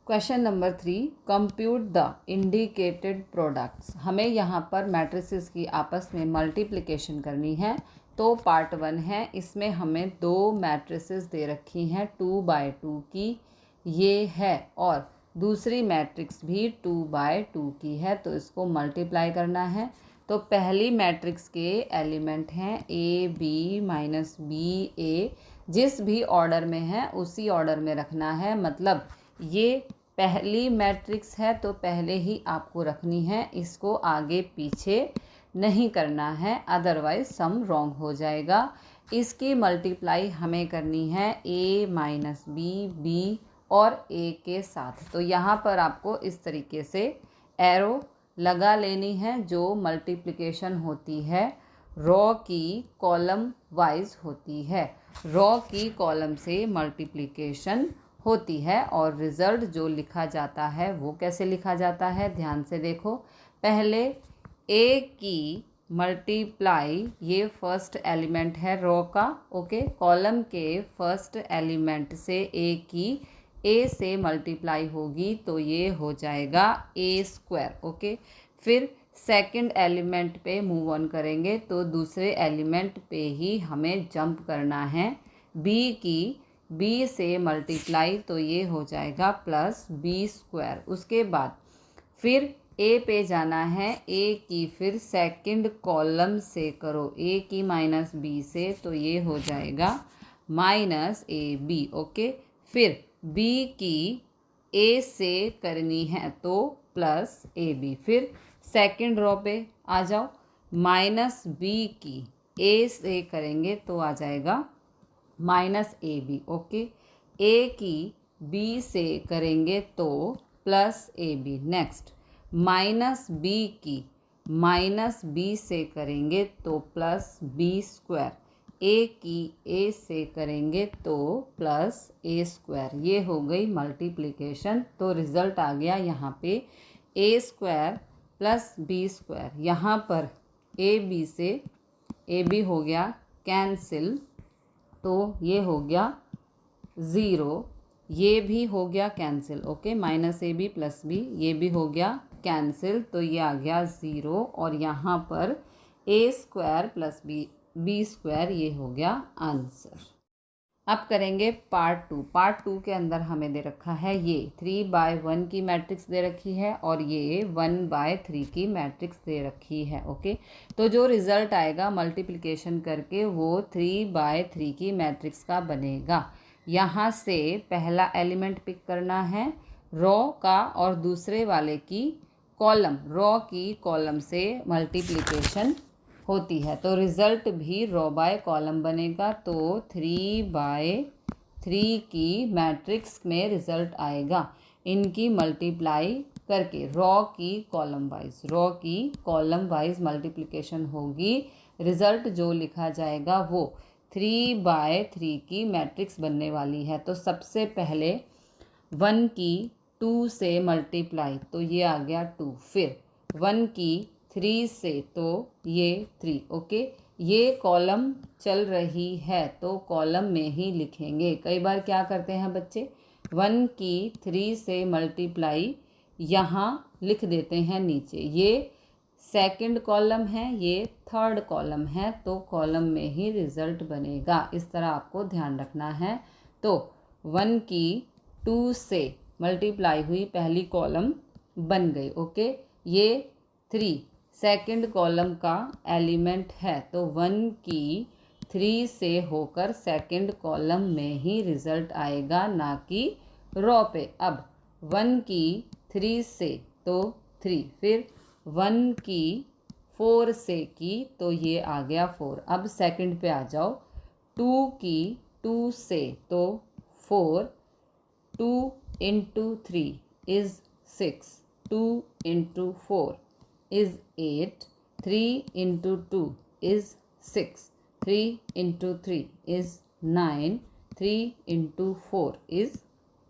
Question number 3, compute the indicated products. हमें यहाँ पर मैट्रिसेस की आपस में मल्टीप्लिकेशन करनी है। तो पार्ट 1 है, इसमें हमें दो मैट्रिसेस दे रखी हैं 2/2 की, ये है, और दूसरी मैट्रिक्स भी 2/2 की है। तो इसको मल्टीप्लाई करना है। तो पहली मैट्रिक्स के एलिमेंट हैं ए बी माइनस बी ए। जिस भी ऑर्डर में है उसी ऑर्डर में रखना है। मतलब ये पहली मैट्रिक्स है तो पहले ही आपको रखनी है, इसको आगे पीछे नहीं करना है, अदरवाइज सम रॉन्ग हो जाएगा। इसकी मल्टीप्लाई हमें करनी है a माइनस बी और a के साथ। तो यहाँ पर आपको इस तरीके से एरो लगा लेनी है। जो मल्टीप्लिकेशन होती है रॉ की कॉलम वाइज होती है, रॉ की कॉलम से मल्टीप्लिकेशन होती है। और रिज़ल्ट जो लिखा जाता है वो कैसे लिखा जाता है, ध्यान से देखो। पहले ए की मल्टीप्लाई, ये फर्स्ट एलिमेंट है रॉ का, ओके। कॉलम के फर्स्ट एलिमेंट से ए की ए से मल्टीप्लाई होगी तो ये हो जाएगा a², ओके। फिर सेकंड एलिमेंट पे मूव ऑन करेंगे तो दूसरे एलिमेंट पे ही हमें जंप करना है। b की b से मल्टीप्लाई तो ये हो जाएगा प्लस b²। उसके बाद फिर a पे जाना है, a की फिर सेकंड कॉलम से करो, a की माइनस b से तो ये हो जाएगा माइनस ab, ओके। फिर b की a से करनी है तो प्लस ab। फिर सेकंड रो पे आ जाओ, माइनस b की a से करेंगे तो आ जाएगा माइनस ab, ओके। a की b से करेंगे तो plus ab। Next minus b की माइनस b से करेंगे तो प्लस b²। a की a से करेंगे तो प्लस a²। ये हो गई मल्टीप्लिकेशन। तो रिज़ल्ट आ गया यहाँ पे a² प्लस b²। यहाँ पर ab से ab हो गया कैंसिल, तो ये हो गया 0, ये भी हो गया cancel, okay. Minus ab plus b, ये भी हो गया कैंसिल, तो ये आ गया 0। और यहाँ पर a² प्लस b² ये हो गया आंसर। अब करेंगे पार्ट 2। पार्ट 2 के अंदर हमें दे रखा है ये 3/1 की मैट्रिक्स दे रखी है और ये 1/3 की मैट्रिक्स दे रखी है, ओके। तो जो रिज़ल्ट आएगा मल्टीप्लिकेशन करके वो 3/3 की मैट्रिक्स का बनेगा। यहाँ से पहला एलिमेंट पिक करना है रॉ का और दूसरे वाले की कॉलम, रॉ की कॉलम से मल्टीप्लिकेशन होती है। तो रिज़ल्ट भी रॉ बाय कॉलम बनेगा। तो 3/3 की मैट्रिक्स में रिज़ल्ट आएगा। इनकी मल्टीप्लाई करके रॉ की कॉलम वाइज मल्टीप्लिकेशन होगी। रिज़ल्ट जो लिखा जाएगा वो 3/3 की मैट्रिक्स बनने वाली है। तो सबसे पहले 1 की 2 से मल्टीप्लाई तो ये आ गया 2। फिर 1 की 3 से तो ये 3, ओके। ये कॉलम चल रही है तो कॉलम में ही लिखेंगे। कई बार क्या करते हैं बच्चे, 1 की 3 से मल्टीप्लाई यहाँ लिख देते हैं नीचे। ये सेकंड कॉलम है, ये थर्ड कॉलम है, तो कॉलम में ही रिज़ल्ट बनेगा। इस तरह आपको ध्यान रखना है। तो 1 की 2 से मल्टीप्लाई हुई, पहली कॉलम बन गई, ओके। ये 3 सेकंड कॉलम का एलिमेंट है तो 1 की 3 से होकर सेकंड कॉलम में ही रिज़ल्ट आएगा, ना कि रॉ पे। अब 1 की 3 से तो 3, फिर 1 की 4 से की तो ये आ गया 4। अब सेकंड पे आ जाओ, 2 की 2 से तो 4, 2 into 3 is 6, 2 into 4 is 8, 3 into 2 is 6, 3 into 3 is 9, 3 into 4 is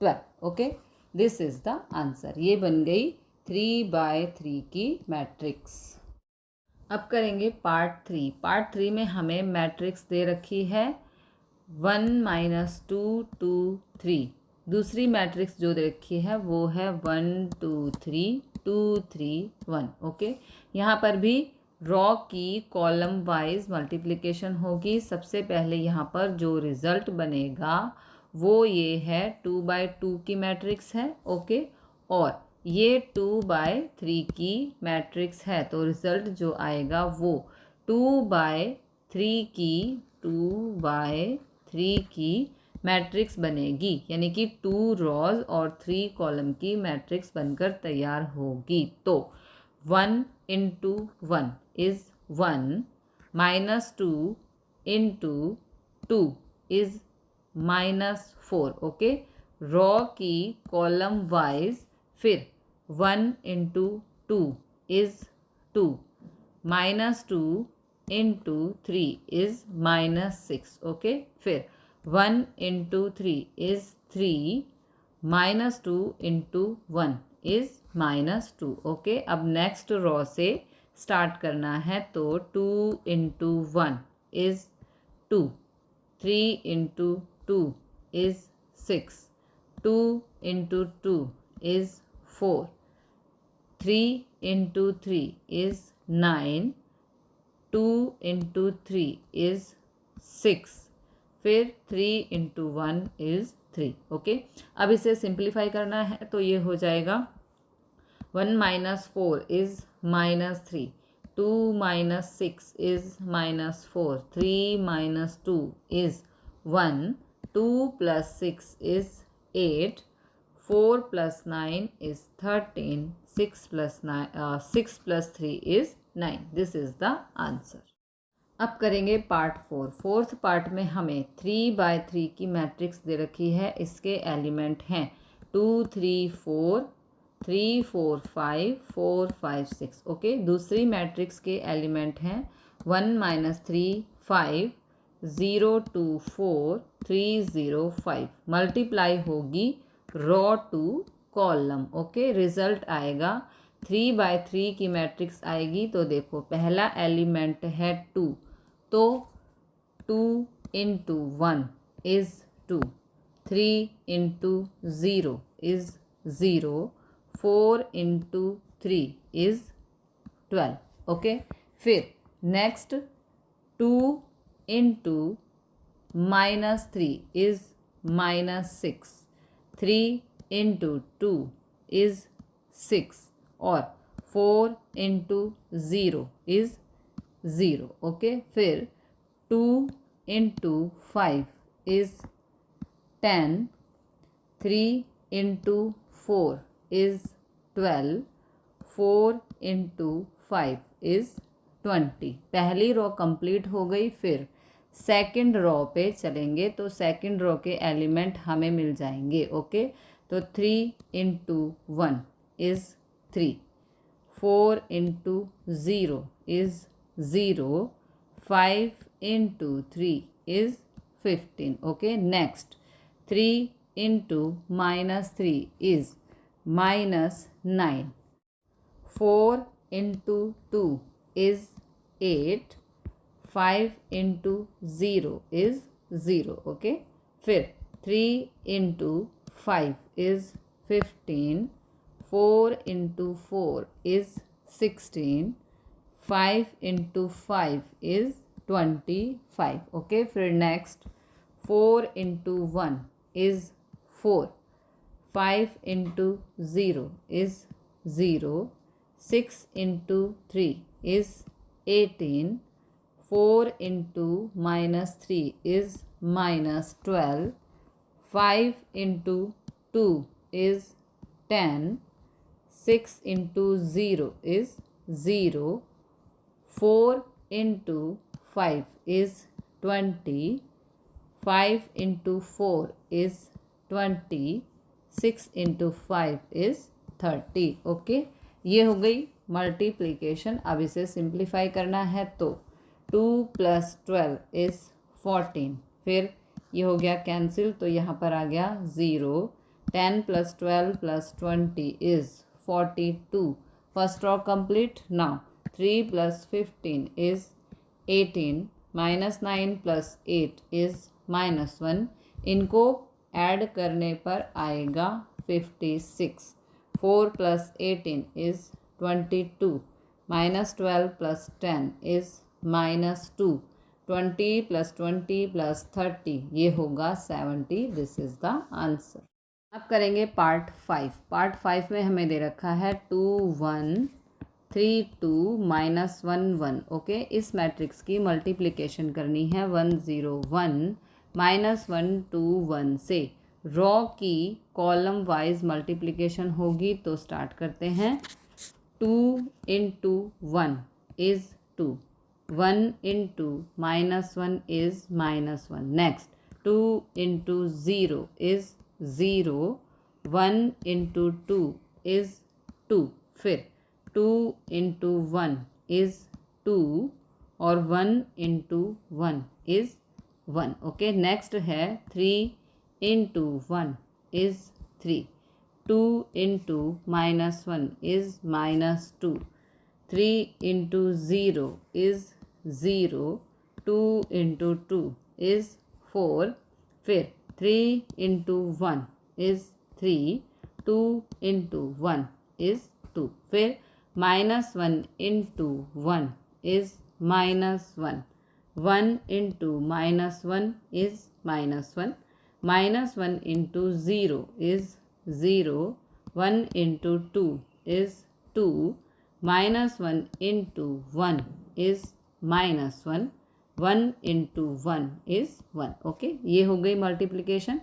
12, okay. This is the answer. ये बन गई 3/3 की मैट्रिक्स। अब करेंगे पार्ट 3। पार्ट 3 में हमें मैट्रिक्स दे रखी है 1 - 2 2 3। दूसरी मैट्रिक्स जो रखी है वो है 1 2 3 2 3 1। ओके, यहाँ पर भी रॉ की कॉलम वाइज मल्टीप्लिकेशन होगी। सबसे पहले यहाँ पर जो रिज़ल्ट बनेगा वो ये है 2/2 की मैट्रिक्स है। ओके, और ये 2/3 की मैट्रिक्स है, तो रिज़ल्ट जो आएगा वो 2/3 की मैट्रिक्स बनेगी, यानी कि 2 रॉज और 3 कॉलम की मैट्रिक्स बनकर तैयार होगी। तो 1 into 1 is 1, -2 into 2 is -4। Okay, raw की कॉलम वाइज फिर 1 into 2 is 2, -2 into 3 is -6। Okay, फिर 1 into 3 is 3, -2 into 1 is -2। Okay, अब नेक्स्ट रॉ से स्टार्ट करना है, तो 2 into 1 is 2, 3 into 2 is 6, 2 into 2 is 4, 3 into 3 is 9, 2 into 3 is 6, फिर 3 into 1 is 3। Okay, अब इसे सिंप्लीफाई करना है, तो ये हो जाएगा 1 - 4 is -3, 2 - 6 is -4, 3 - 2 is 1, 2 + 6 is 8, 4 + 9 is 13, 6 + 3 is 9। This is the answer. अब करेंगे पार्ट 4। फोर्थ पार्ट में हमें 3/3 की मैट्रिक्स दे रखी है। इसके एलिमेंट हैं 2 3 4, 3 4 5, 4 5 6। ओके, दूसरी मैट्रिक्स के एलिमेंट हैं 1 - 3 5, 0 2 4, 3 0 5। मल्टीप्लाई होगी row to column. Okay, result आएगा 3/3 की मैट्रिक्स आएगी। तो देखो, पहला एलिमेंट है 2, तो 2 into 1 is 2, 3 into 0 is 0, 4 into 3 is 12। Okay, फिर next 2 into -3 is -6, 3 into 2 is 6, और 4 इंटू 0 इज़ 0। ओके, फिर 2 into 5 is 10, 3 into 4 is 12, 4 into 5 is 20। पहली रो कंप्लीट हो गई। फिर सेकंड रो पे चलेंगे, तो सेकंड रो के एलिमेंट हमें मिल जाएंगे। ओके, तो 3 into 1 is 3, 4 into 0 is 0, 5 into 3 is 15। Okay, next 3 into -3 is -9, 4 into 2 is 8, 5 into 0 is 0। Okay, फिर 3 into 5 is 15, 4 into 4 is 16, 5 into 5 is 25। Okay, फिर next 4 into 1 is 4, 5 into 0 is 0, 6 into 3 is 18, 4 into -3 is -12, 5 into 2 is 10, 6 into 0 is 0, 4 into 5 is 20, 5 into 4 is 20, 6 into 5 is 30। Okay, ये हो गई multiplication. अब इसे simplify करना है, तो 2 + 12 इज़ 14। फिर ये हो गया कैंसिल, तो यहाँ पर आ गया 0, 10 + 12 + 20 is 42। First row complete. Now 3 + 15 is 18, -9 + 8 is -1। इनको ऐड करने पर आएगा 56। 4 + 18 इज़ 22, -12 + 10 इज़ -2, 20 + 20 + 30 ये होगा 70। This is the answer. अब करेंगे पार्ट 5। पार्ट 5 में हमें दे रखा है 2 1 3 2 -1 1। ओके, इस मैट्रिक्स की मल्टीप्लिकेशन करनी है 1 0 1 -1 2 1 से। रॉ की कॉलम वाइज मल्टीप्लिकेशन होगी, तो स्टार्ट करते हैं। 2 × 1 is 2, 1 × -1 is -1। Next 2 × 0 is 0, 1 × 2 is 2। फिर 2 × 1 इज़ 2 और 1 × 1 इज़ 1। ओके, नेक्स्ट है 3 × 1 इज़ 3, 2 × -1 इज़ -2, 3 × 0 इज़ 0, 2 × 2 इज़ 4। फिर 3 × 1 इज़ 3, 2 × 1 इज़ 2। फिर -1 × 1 is -1, 1 × -1 is -1, -1 × 0 is 0, 1 × 2 is 2, -1 × 1 is -1, 1 × 1 is 1। Okay, ये हो गई मल्टीप्लिकेशन।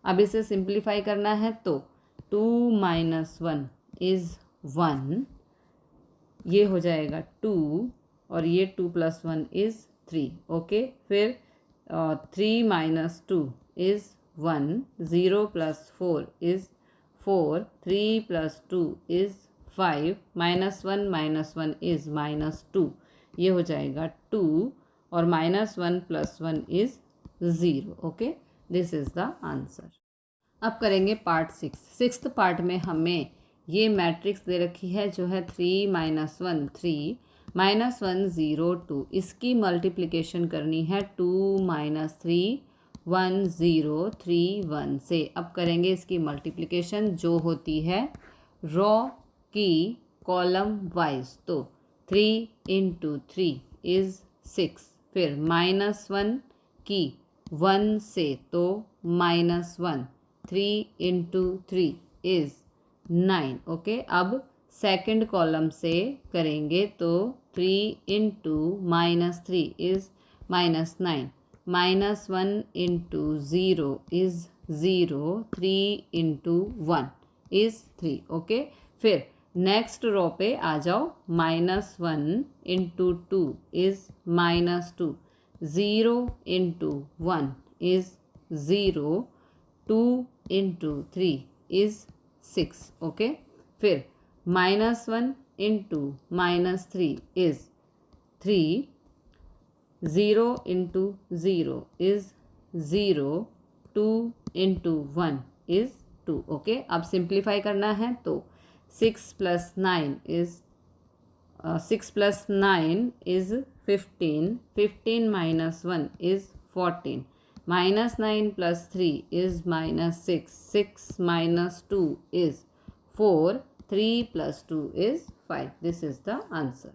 अब इसे सिंप्लीफाई करना है, तो 2 - 1 इज़ 1, ये हो जाएगा 2, और ये 2 + 1 इज़ 3। ओके, फिर 3 - 2 इज़ 1, 0 + 4 इज़ 4, 3 + 2 इज़ 5, -1 - 1 इज़ -2, ये हो जाएगा 2, और -1 + 1 is 0। Okay, this is the answer. अब करेंगे पार्ट 6। सिक्स्थ पार्ट में हमें ये मैट्रिक्स दे रखी है, जो है 3 - 1 3 -1 0 2। इसकी मल्टीप्लिकेशन करनी है 2 - 3 1 0 3 1 से। अब करेंगे इसकी मल्टीप्लिकेशन, जो होती है रॉ की कॉलम वाइज। तो 3 × 3 इज़ 6। फिर -1 की 1 से, तो -1, 3 × 3 इज़ 9। ओके, अब सेकंड कॉलम से करेंगे, तो 3 × -3 इज़ -9, -1 × 0 इज़ 0, 3 × 1 इज़ 3। ओके, फिर नेक्स्ट रो पे आ जाओ। -1 × 2 इज़ -2, 0 × 1 इज़ 0, 2 × 3 इज़ 6। ओके, फिर -1 × -3 इज़ 3, 0 × 0 इज़ 0, 2 × 1 इज़ 2। ओके, अब सिंप्लीफाई करना है, तो 6 + 9 is 15, 15 - 1 is 14, -9 + 3 is -6, 6 - 2 is 4, 3 + 2 is 5। This is the answer.